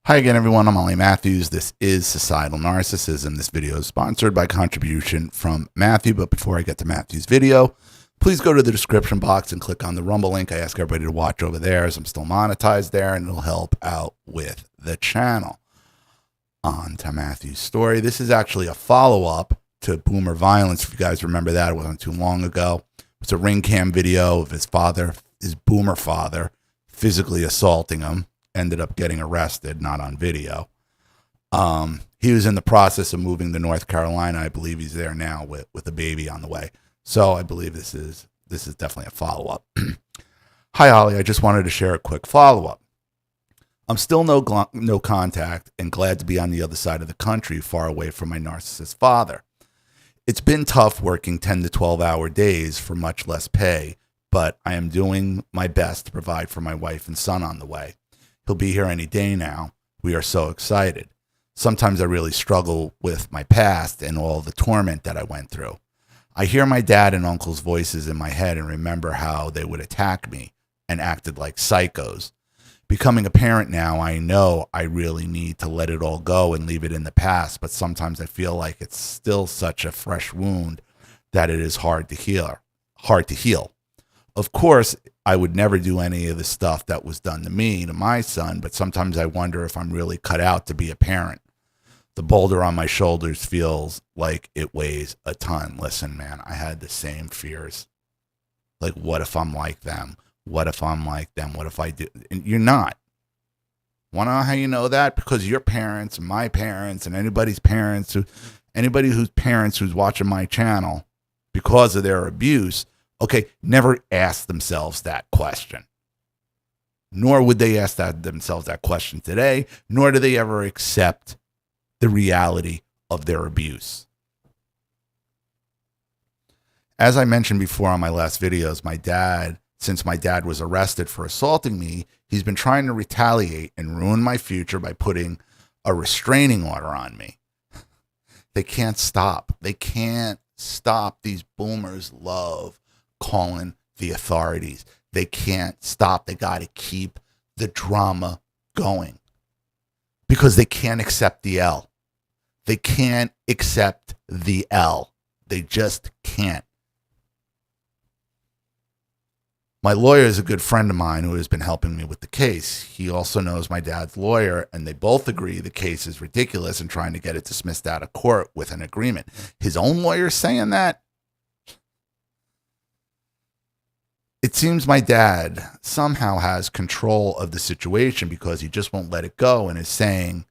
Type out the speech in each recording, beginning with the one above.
Hi again, everyone. I'm Ollie Matthews. This is Societal Narcissism. This video is sponsored by contribution from Matthew. But before I get to Matthew's video, please go to the description box and click on the Rumble link. I ask everybody to watch over there as I'm still monetized there, and it'll help out with the channel. On to Matthew's story. This is actually a follow-up to Boomer Violence. If you guys remember that, it wasn't too long ago. It's a ring cam video of his father, his Boomer father, physically assaulting him. Ended up getting arrested, not on video. He was in the process of moving to North Carolina. I believe he's there now with a baby on the way. So I believe this is definitely a follow-up. Hi, Ollie. I just wanted to share a quick follow-up. I'm still no contact and glad to be on the other side of the country, far away from my narcissist father. It's been tough working 10 to 12-hour days for much less pay, but I am doing my best to provide for my wife and son on the way. He'll be here any day now. We are so excited. Sometimes I really struggle with my past and all the torment that I went through. I hear my dad and uncle's voices in my head and remember how they would attack me and acted like psychos. Becoming a parent now, I know I really need to let it all go and leave it in the past, but sometimes I feel like it's still such a fresh wound that it is hard to heal. Of course, I would never do any of the stuff that was done to me, to my son, but sometimes I wonder if I'm really cut out to be a parent. The boulder on my shoulders feels like it weighs a ton. Listen, man, I had the same fears. Like, what if I'm like them? What if I'm like them? What if I do? And you're not. Want to know how you know that? Because your parents, my parents, and anybody's parents, anybody whose parents who's watching my channel, because of their abuse, okay, never ask themselves that question. Nor would they ask themselves that question today, nor do they ever accept the reality of their abuse. As I mentioned before on my last videos, since my dad was arrested for assaulting me, he's been trying to retaliate and ruin my future by putting a restraining order on me. They can't stop. They can't stop. These boomers love calling the authorities. They can't stop. They got to keep the drama going because they can't accept the L. They can't accept the L. They just can't. My lawyer is a good friend of mine who has been helping me with the case. He also knows my dad's lawyer, and they both agree the case is ridiculous and trying to get it dismissed out of court with an agreement. His own lawyer saying that? It seems my dad somehow has control of the situation because he just won't let it go and is saying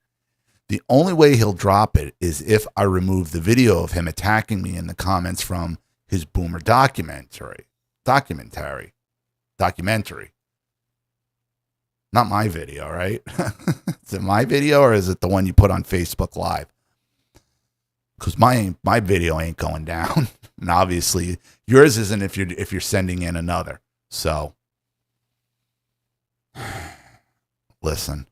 the only way he'll drop it is if I remove the video of him attacking me in the comments from his Boomer documentary. Not my video, right? Is it my video or is it the one you put on Facebook Live? Because my video ain't going down. And obviously yours isn't if you're sending in another. So listen,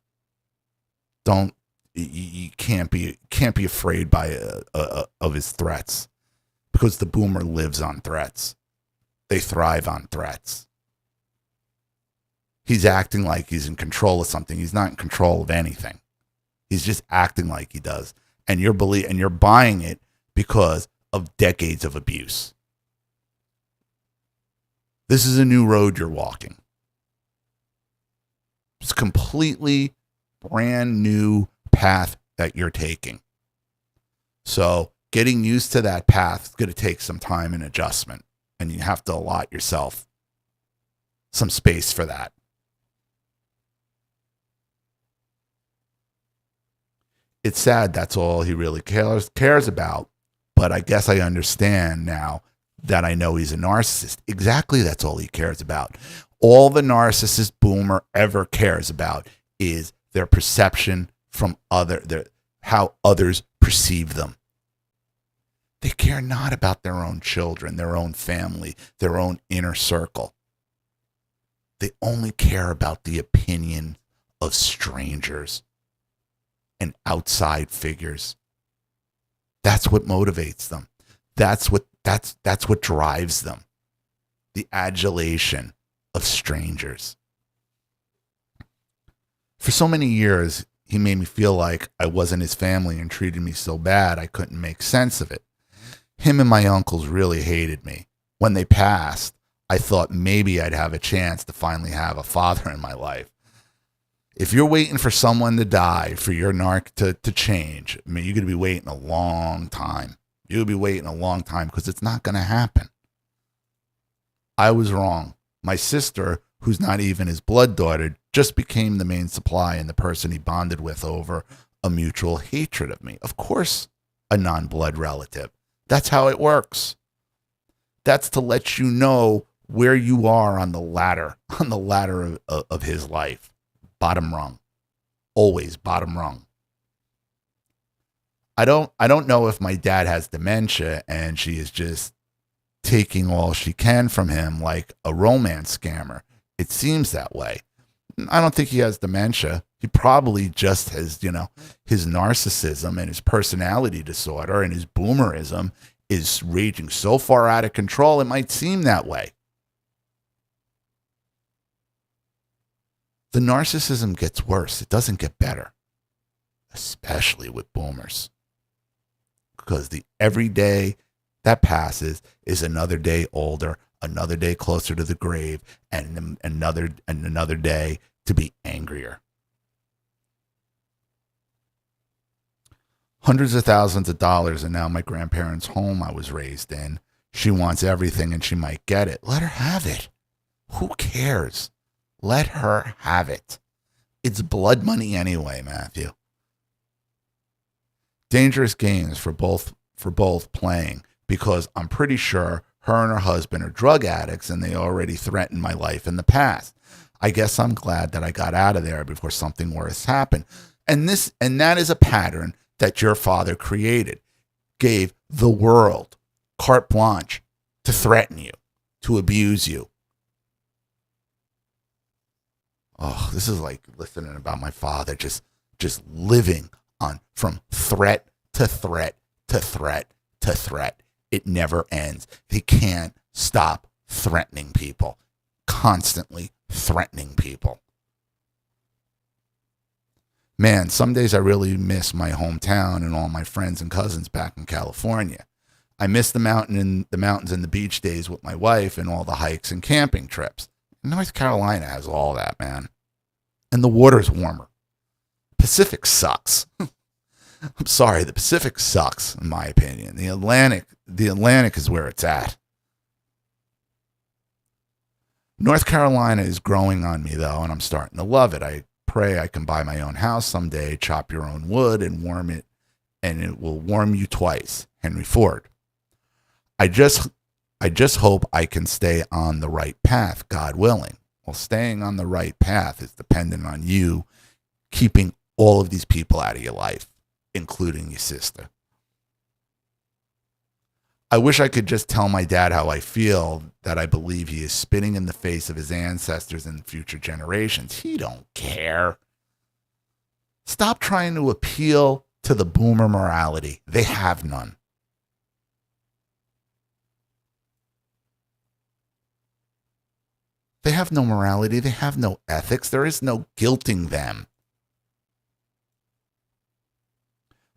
you can't be afraid of his threats, because the boomer lives on threats. They thrive on threats. He's acting like he's in control of something. He's not in control of anything. He's just acting like he does. And you're buying it because of decades of abuse. This is a new road you're walking. It's a completely brand new path that you're taking. So getting used to that path is going to take some time and adjustment. And you have to allot yourself some space for that. It's sad that's all he really cares about. But I guess I understand now that I know he's a narcissist. Exactly, that's all he cares about. All the narcissist boomer ever cares about is their perception from how others perceive them. They care not about their own children, their own family, their own inner circle. They only care about the opinion of strangers and outside figures. That's what motivates them. That's what drives them. The adulation of strangers. For so many years, He made me feel like I wasn't his family and treated me so bad I couldn't make sense of it. Him and my uncles really hated me. When they passed, I thought maybe I'd have a chance to finally have a father in my life. If you're waiting for someone to die for your narc to change, I mean, you're going to be waiting a long time. You'll be waiting a long time because it's not going to happen. I was wrong. My sister, who's not even his blood daughter, just became the main supply and the person he bonded with over a mutual hatred of me. Of course, a non-blood relative. That's how it works. That's to let you know where you are on the ladder of his life. Bottom rung. Always bottom rung. I don't know if my dad has dementia and she is just taking all she can from him like a romance scammer. It seems that way. I don't think he has dementia. He probably just has, his narcissism and his personality disorder and his boomerism is raging so far out of control, it might seem that way. The narcissism gets worse. It doesn't get better, especially with boomers. Because every day that passes is another day older, another day closer to the grave, and another day to be angrier. Hundreds of thousands of dollars, and now my grandparents' home I was raised in. She wants everything and she might get it. Let her have it. Who cares? Let her have it. It's blood money anyway, Matthew. Dangerous games for both playing, because I'm pretty sure her and her husband are drug addicts and they already threatened my life in the past. I guess I'm glad that I got out of there before something worse happened. And that is a pattern that your father created, gave the world carte blanche to threaten you, to abuse you. Oh, this is like listening about my father just living on from threat to threat to threat to threat. It never ends. He can't stop threatening people, constantly threatening people. Man, some days I really miss my hometown and all my friends and cousins back in California. I miss the mountains and the beach days with my wife and all the hikes and camping trips. North Carolina has all that, man. And the water's warmer. Pacific sucks. I'm sorry, the Pacific sucks, in my opinion. The Atlantic is where it's at. North Carolina is growing on me, though, and I'm starting to love it. I pray I can buy my own house someday, chop your own wood, and warm it, and it will warm you twice. Henry Ford. I just hope I can stay on the right path, God willing. Well, staying on the right path is dependent on you keeping all of these people out of your life, including your sister. I wish I could just tell my dad how I feel, that I believe he is spitting in the face of his ancestors and future generations. He don't care. Stop trying to appeal to the boomer morality. They have none. They have no morality. They have no ethics. There is no guilting them.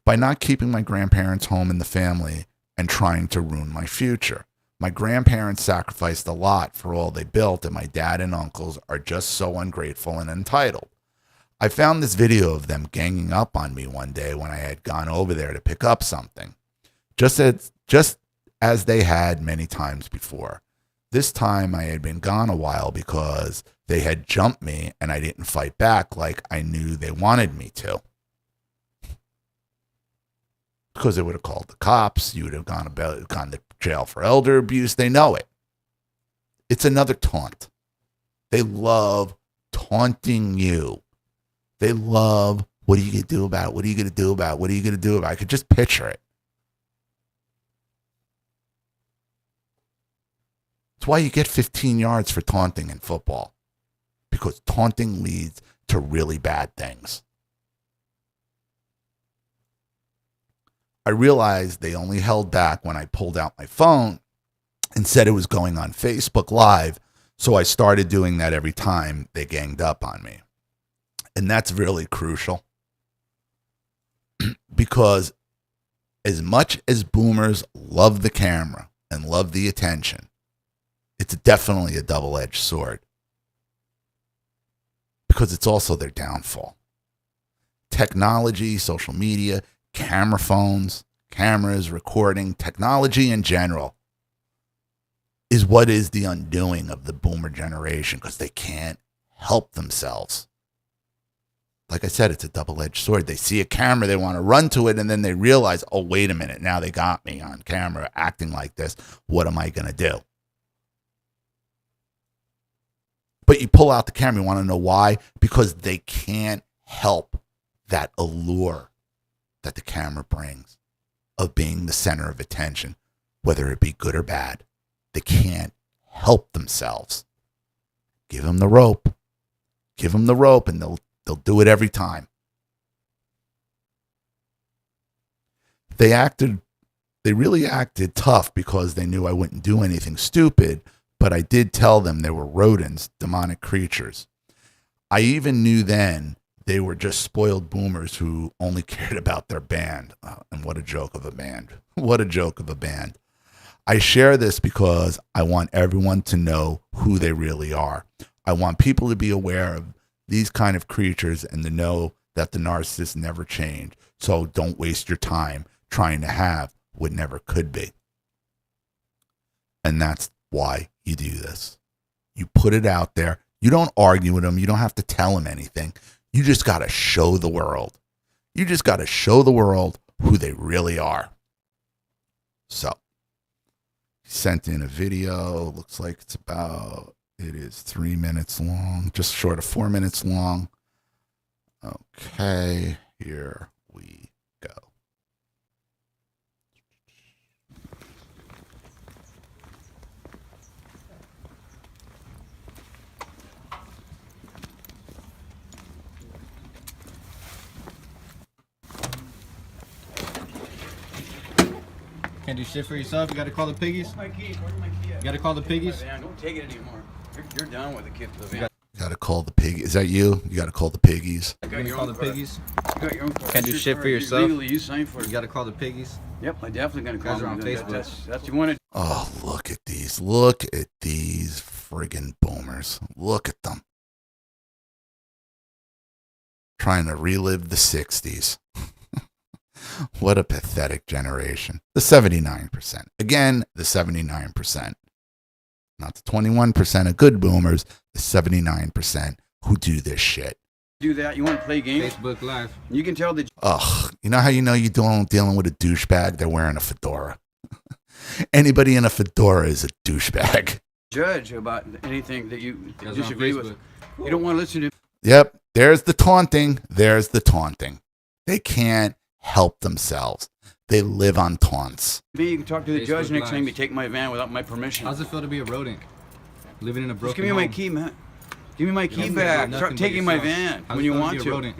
By not keeping my grandparents home in the family and trying to ruin my future. My grandparents sacrificed a lot for all they built, and my dad and uncles are just so ungrateful and entitled. I found this video of them ganging up on me one day when I had gone over there to pick up something, just as they had many times before. This time I had been gone a while because they had jumped me and I didn't fight back like I knew they wanted me to. Because they would have called the cops. You would have gone to jail for elder abuse. They know it. It's another taunt. They love taunting you. They love, what are you going to do about it? What are you going to do about it? What are you going to do about it? I could just picture it. It's why you get 15 yards for taunting in football. Because taunting leads to really bad things. I realized they only held back when I pulled out my phone and said it was going on Facebook Live, so I started doing that every time they ganged up on me. And that's really crucial. Because as much as boomers love the camera and love the attention, it's definitely a double-edged sword. Because it's also their downfall. Technology, social media, camera phones, cameras, recording, technology in general is what is the undoing of the boomer generation, because they can't help themselves. Like I said, it's a double-edged sword. They see a camera, they want to run to it, and then they realize, oh, wait a minute, now they got me on camera acting like this. What am I going to do? But you pull out the camera, you want to know why? Because they can't help that allure that the camera brings of being the center of attention, whether it be good or bad. They can't help themselves. Give them the rope. Give them the rope, and they'll do it every time. They really acted tough because they knew I wouldn't do anything stupid, but I did tell them they were rodents, demonic creatures. I even knew then they were just spoiled boomers who only cared about their band. And what a joke of a band. What a joke of a band. I share this because I want everyone to know who they really are. I want people to be aware of these kind of creatures and to know that the narcissists never change. So don't waste your time trying to have what never could be. And that's why you do this. You put it out there. You don't argue with them. You don't have to tell them anything. You just got to show the world. You just got to show the world who they really are. So, sent in a video. Looks like it is 3 minutes long, just short of 4 minutes long. Okay, here we go. Can't do shit for yourself. You gotta call the piggies. Where's my key? Where's my key? You gotta call the piggies. Man, don't take it anymore. You're done with the kid. The Gotta call the pig. Is that you? You gotta call the piggies. You gotta call the piggies. You got your own car. Can't do That's shit your for car. yourself. Legally, you signed for it. You gotta call the piggies. Yep, I definitely gonna call Guys are on them. Facebook. That's you wanted. Oh, look at these. Look at these friggin' boomers. Look at them. Trying to relive the 60s. What a pathetic generation. The 79%. Again, the 79%. Not the 21% of good boomers, the 79% who do this shit. Do that. You want to play games? Facebook Live. You can tell the Ugh, you know how you know you're dealing with a douchebag? They're wearing a fedora. Anybody in a fedora is a douchebag. judge about anything that you Guys are on disagree with. Facebook. You don't want to listen to. Yep, there's the taunting. There's the taunting. They can't help themselves. They live on taunts. Me, you can talk to the Facebook judge next time Lives. you take my van without my permission. How's it feel to be a rodent? Living in a broken Just give me my home? key, man. Give me my key Nothing back. but Start taking my yourself. van How's when it you feel want be a to. rodent?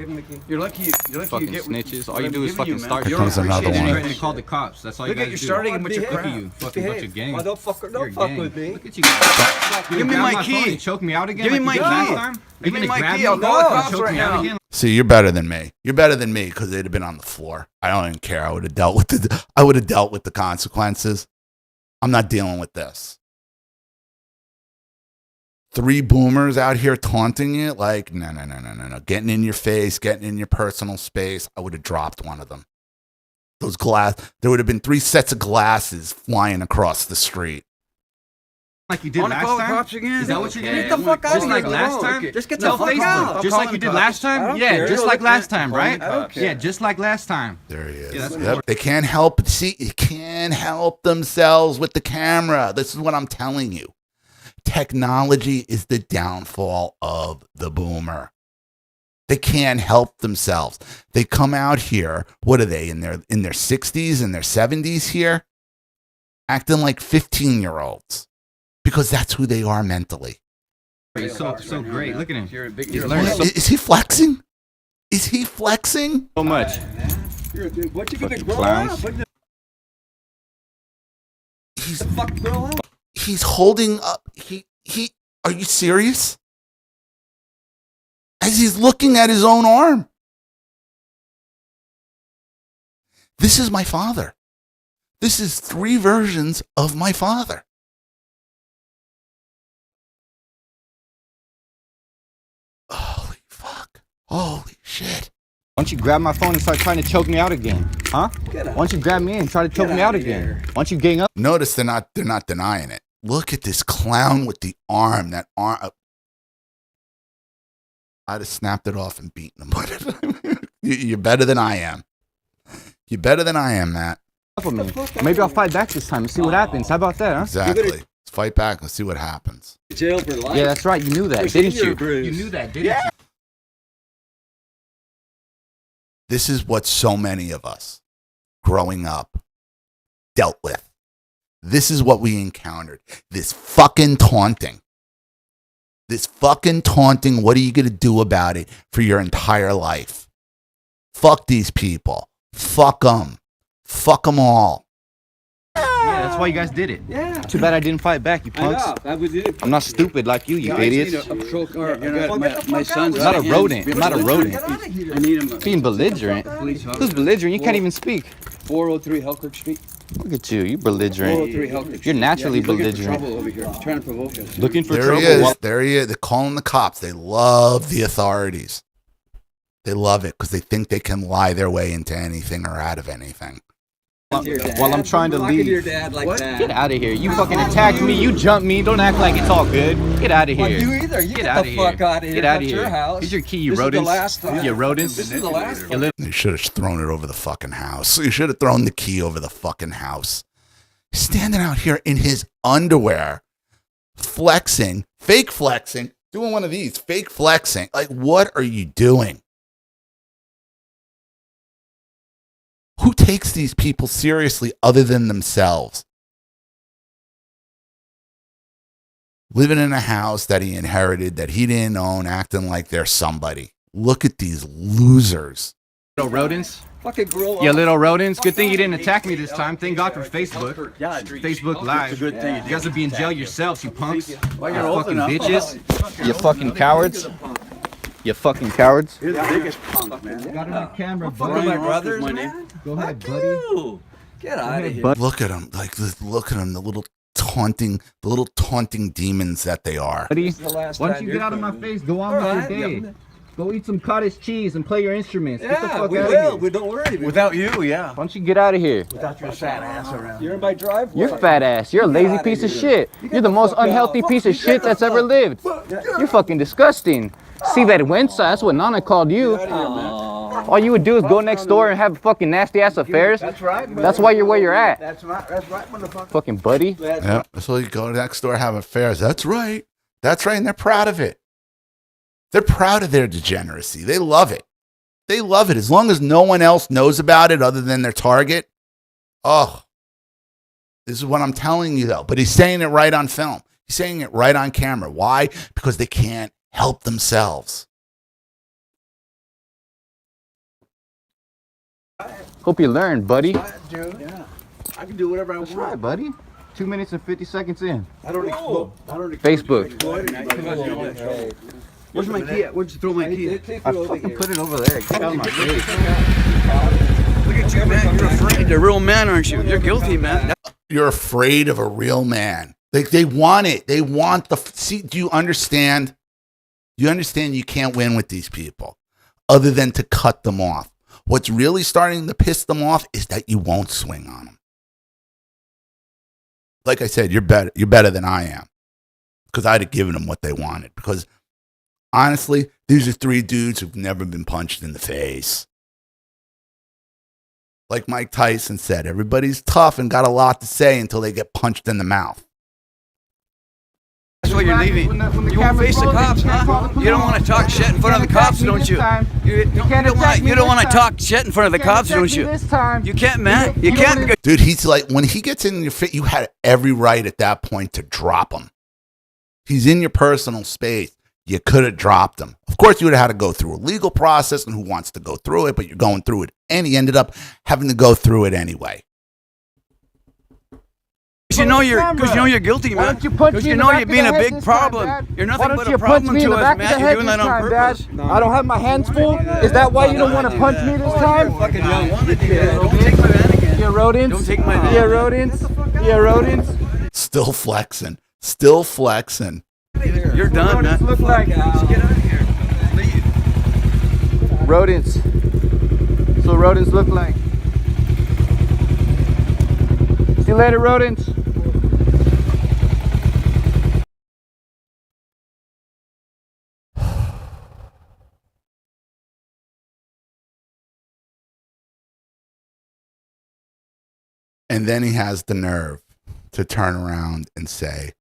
You're lucky. You're lucky Fucking you get snitches. what All you I'm do is giving fucking man. start. You Here don't comes another appreciate one. it And right call now. the cops. That's all Look you at guys you do. starting a bunch of Look crap. at you. Fucking bunch of gang. Motherfucker, You're don't fuck gang. with me. Look at you. Give me grab my phone key. and choke me out again. Give me like my you did last key. time? Are you Give me gonna my grab key. me I'll call the and cops choke right me out now. again? See, you're better than me. You're better than me because they'd have been on the floor. I don't even care. I would have dealt with the consequences. I'm not dealing with this. 3 boomers out here taunting you, like, no. Getting in your face, getting in your personal space. I would have dropped one of them. There would have been 3 sets of glasses flying across the street. Like you did Want to call last the time? cops again? Is that what you Okay, did? Get the fuck out Just of like here. last Go. time? Just get No, the fuck Facebook. out. Just like you did last time? I don't Yeah, care. just like last time, I right? don't care. Yeah, just like last time. There he is. Yeah, that's Yep. They can't help. See, they can't help themselves with the camera. This is what I'm telling you. Technology is the downfall of the boomer. They can't help themselves. They come out here. What are they in their 60s and their 70s here, acting like 15-year-olds because that's who they are mentally. He's so great. Look at him. You're a big. He's You're learning a- Is he flexing? Is he flexing? so much. You're a dude. What you gonna Fucking grow clowns. up? What the He's fuck grow up? he's holding up. Are you serious? As he's looking at his own arm. This is my father. This is 3 versions of my father. Holy fuck. Holy shit. Why don't you grab my phone and start trying to choke me out again? Huh? Why don't you grab me and try to choke me out again? Why don't you gang up? Notice they're not denying it. Look at this clown with the arm. That arm. I'd have snapped it off and beaten him. You're better than I am. You're better than I am, Matt. Me. Maybe I'll fight back this time and see what happens. How about that, huh? Exactly. Let's fight back and see what happens. Jail for life. Yeah, that's right. You knew that, didn't you? You knew that, didn't you? This is what so many of us growing up dealt with. This is what we encountered. This fucking taunting. This fucking taunting. What are you going to do about it for your entire life? Fuck these people. Fuck them. Fuck them all. Yeah, that's why you guys did it. Yeah. Too bad I didn't fight back, you punks. I'm not stupid like you idiots. My son's I'm not a rodent. I'm not a rodent. I need him. Being belligerent. Who's belligerent? You can't even speak. 403 Helkirk Street. Look at you. You belligerent. 403 Helkirk Street. You're naturally Looking for belligerent. trouble over here. He's trying to provoke us. Looking for There trouble. he is. There he is. They're calling the cops. They love the authorities. They love it because they think they can lie their way into anything or out of anything. While I'm trying to leave. Your dad like that. Get out of here. You fucking attacked me. You jumped me. Don't act like it's all good. Get out of here. Like you either. You get out the of fuck here. out of here. Get out of That's here. your house. Here's your key, you This is the rodents. last time. You rodents. This is the last You time. live. You should have thrown it over the fucking house. You should have thrown the key over the fucking house. Standing out here in his underwear, flexing, fake flexing, doing one of these, fake flexing. Like, what are you doing? Who takes these people seriously other than themselves? Living in a house that he inherited, that he didn't own, acting like they're somebody. Look at these losers. Little rodents. Fucking grow up. You little rodents. Good thing you didn't attack me this time. Thank God for Facebook. Yeah, Facebook Live. It's a good thing. You guys will be in jail yourselves, you punks. You Well, you're old fucking enough. bitches. You fucking cowards. You fucking cowards. You're the biggest punk, man. Got it on camera, One of my brothers, my man. Go ahead, Fuck buddy. you. Get out of here. But Look at them. Like, look at them. The little taunting demons that they are. buddy, the last why don't time you you're get out of my coming. face? Go on All with right, your yeah. day. Go eat some cottage cheese and play your instruments. Get the Yeah, fuck we out of will. here. We don't worry. Without you, yeah. Why don't you get out of here? Without your fat ass around. You're in my driveway. You're fat ass. You're a lazy outta piece of here. shit. You're the most fuck out. unhealthy Fuck piece you. of shit Get the that's ever fuck- lived. You're fucking disgusting. See that Wensa? That's what Nana called you. Aw. All you would do is go next door and have fucking nasty ass affairs. That's right, man. That's why you're where you're at. That's right, motherfucker. Fucking buddy. Yeah. So you go next door, have affairs. That's right. That's right. And they're proud of it. They're proud of their degeneracy. They love it. They love it. As long as no one else knows about it other than their target. Oh, this is what I'm telling you, though. But he's saying it right on film. He's saying it right on camera. Why? Because they can't help themselves. Hope you learned, buddy. Yeah. I can do whatever I want. That's right, buddy. 2 minutes and 50 seconds in. I don't explode. I don't Facebook. Where's my key at? Where'd you throw my key at? I fucking put it over there. Get out of my face. Look at you, man. You're afraid. You're a real man, aren't you? You're guilty, man. You're afraid of a real man. They want it. They want the... See, do you understand? You understand you can't win with these people other than to cut them off. What's really starting to piss them off is that you won't swing on them. Like I said, you're better than I am because I'd have given them what they wanted. Because honestly, these are 3 dudes who've never been punched in the face. Like Mike Tyson said, everybody's tough and got a lot to say until they get punched in the mouth. That's why you're leaving. When the You won't camera's face the rolling, cops, you can't call huh? the You don't police. want to talk shit in You front of the can't cops, attack me don't this you? time. You can't attack me don't this want to time. talk shit in front of the cops, don't you? This time. You can't, man. You You can't. don't- Because Dude, he's like, when he gets in your face, you had every right at that point to drop him. He's in your personal space. You could have dropped him. Of course, you would have had to go through a legal process, and who wants to go through it, but you're going through it. And he ended up having to go through it anyway. you know you're guilty, Why man. don't you punch Because me you in the know back you're of being the a head big this time, problem. Dad? You're Why nothing don't but you a punch problem me in to the us, back of man. the You're head doing this that on time, purpose. Dad? I don't have my hands full. Is that why you don't want to punch me this You're time? fucking young. Don't take my Yeah, rodents. Don't take my Yeah, video. rodents. Yeah, rodents. Still flexing. Still flexing. You're done, man. Look like Get out of here. Leave. rodents. So rodents look like. See you later, rodents. And then he has the nerve to turn around and say,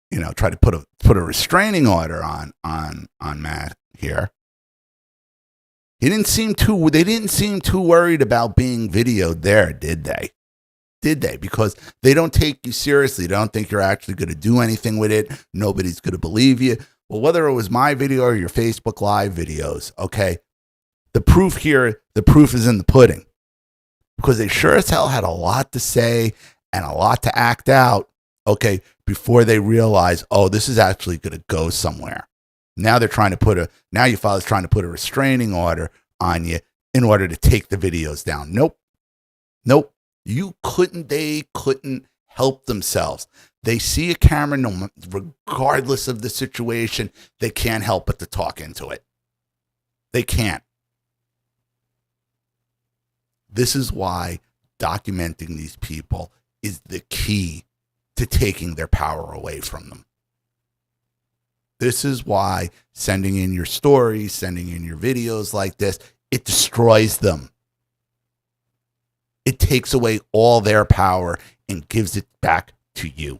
you know, try to put a restraining order on Matt here. They didn't seem too worried about being videoed there, did they? Did they? Because they don't take you seriously. They don't think you're actually going to do anything with it. Nobody's going to believe you. Well, whether it was my video or your Facebook Live videos, okay, the proof is in the pudding. Because they sure as hell had a lot to say and a lot to act out, okay, before they realize, oh, this is actually going to go somewhere. Now your father's trying to put a restraining order on you in order to take the videos down. Nope. They couldn't help themselves. They see a camera, regardless of the situation, they can't help but to talk into it. They can't. This is why documenting these people is the key to taking their power away from them. This is why sending in your stories, sending in your videos like this, it destroys them. It takes away all their power and gives it back to you.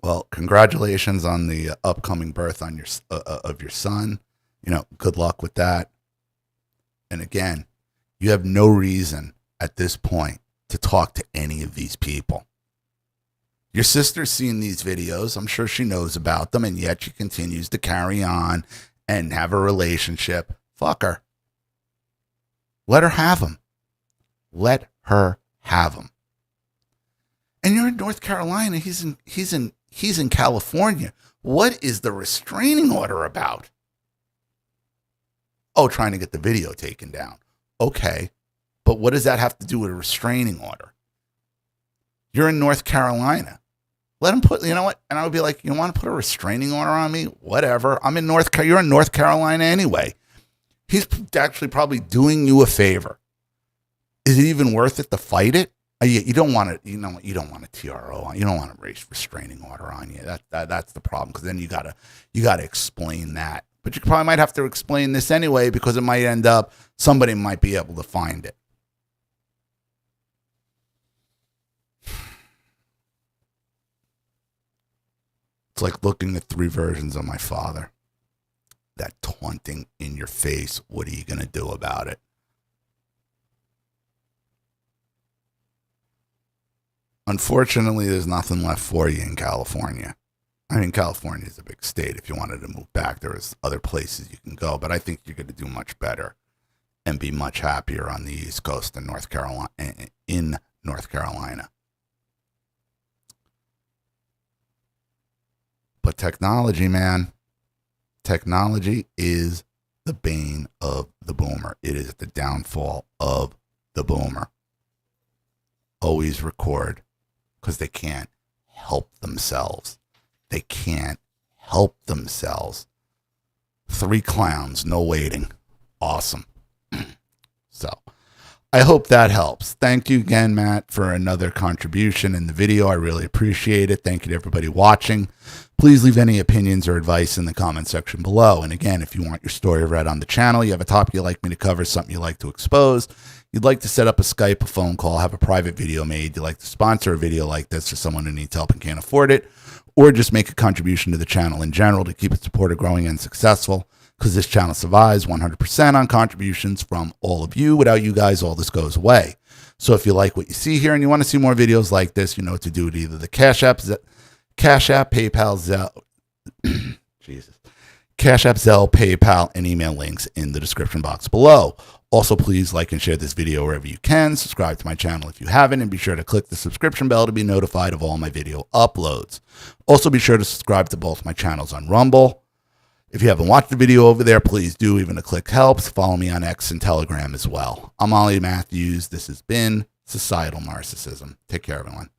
Well, congratulations on the upcoming birth on of your son. You know, good luck with that. And again, you have no reason at this point to talk to any of these people. Your sister's seen these videos. I'm sure she knows about them, and yet she continues to carry on and have a relationship. Fuck her. Let her have them. Let her have them. And you're in North Carolina. He's in California. What is the restraining order about? Oh, trying to get the video taken down. Okay. But what does that have to do with a restraining order? You're in North Carolina. Let him put, you know what? And I would be like, you want to put a restraining order on me? Whatever. You're in North Carolina anyway. He's actually probably doing you a favor. Is it even worth it to fight it? You don't want to, you know what? You don't want a TRO on. You don't want a restraining order on you. That's the problem. Because then you gotta explain that. But you probably might have to explain this anyway, because it might end up somebody might be able to find it. It's like looking at 3 versions of my father. That taunting in your face. What are you gonna do about it? Unfortunately, there's nothing left for you in California. I mean, California is a big state. If you wanted to move back, there is other places you can go. But I think you're going to do much better and be much happier on the East Coast in North Carolina. But technology, man, technology is the bane of the boomer. It is the downfall of the boomer. Always record, because they can't help themselves. They can't help themselves. 3 clowns, no waiting. Awesome. So, I hope that helps. Thank you again, Matt, for another contribution in the video. I really appreciate it. Thank you to everybody watching. Please leave any opinions or advice in the comment section below. And again, if you want your story read on the channel, you have a topic you'd like me to cover, something you'd like to expose, you'd like to set up a Skype, a phone call, have a private video made, you'd like to sponsor a video like this for someone who needs help and can't afford it, or just make a contribution to the channel in general to keep it supported, growing, and successful, because this channel survives 100% on contributions from all of you. Without you guys, all this goes away. So if you like what you see here and you want to see more videos like this, you know what to do with either the Cash App, PayPal, Zelle, Cash App, Zelle, PayPal, and email links in the description box below. Also, please like and share this video wherever you can. Subscribe to my channel if you haven't, and be sure to click the subscription bell to be notified of all my video uploads. Also, be sure to subscribe to both my channels on Rumble. If you haven't watched the video over there, please do. Even a click helps. Follow me on X and Telegram as well. I'm Ollie Matthews. This has been Societal Narcissism. Take care, everyone.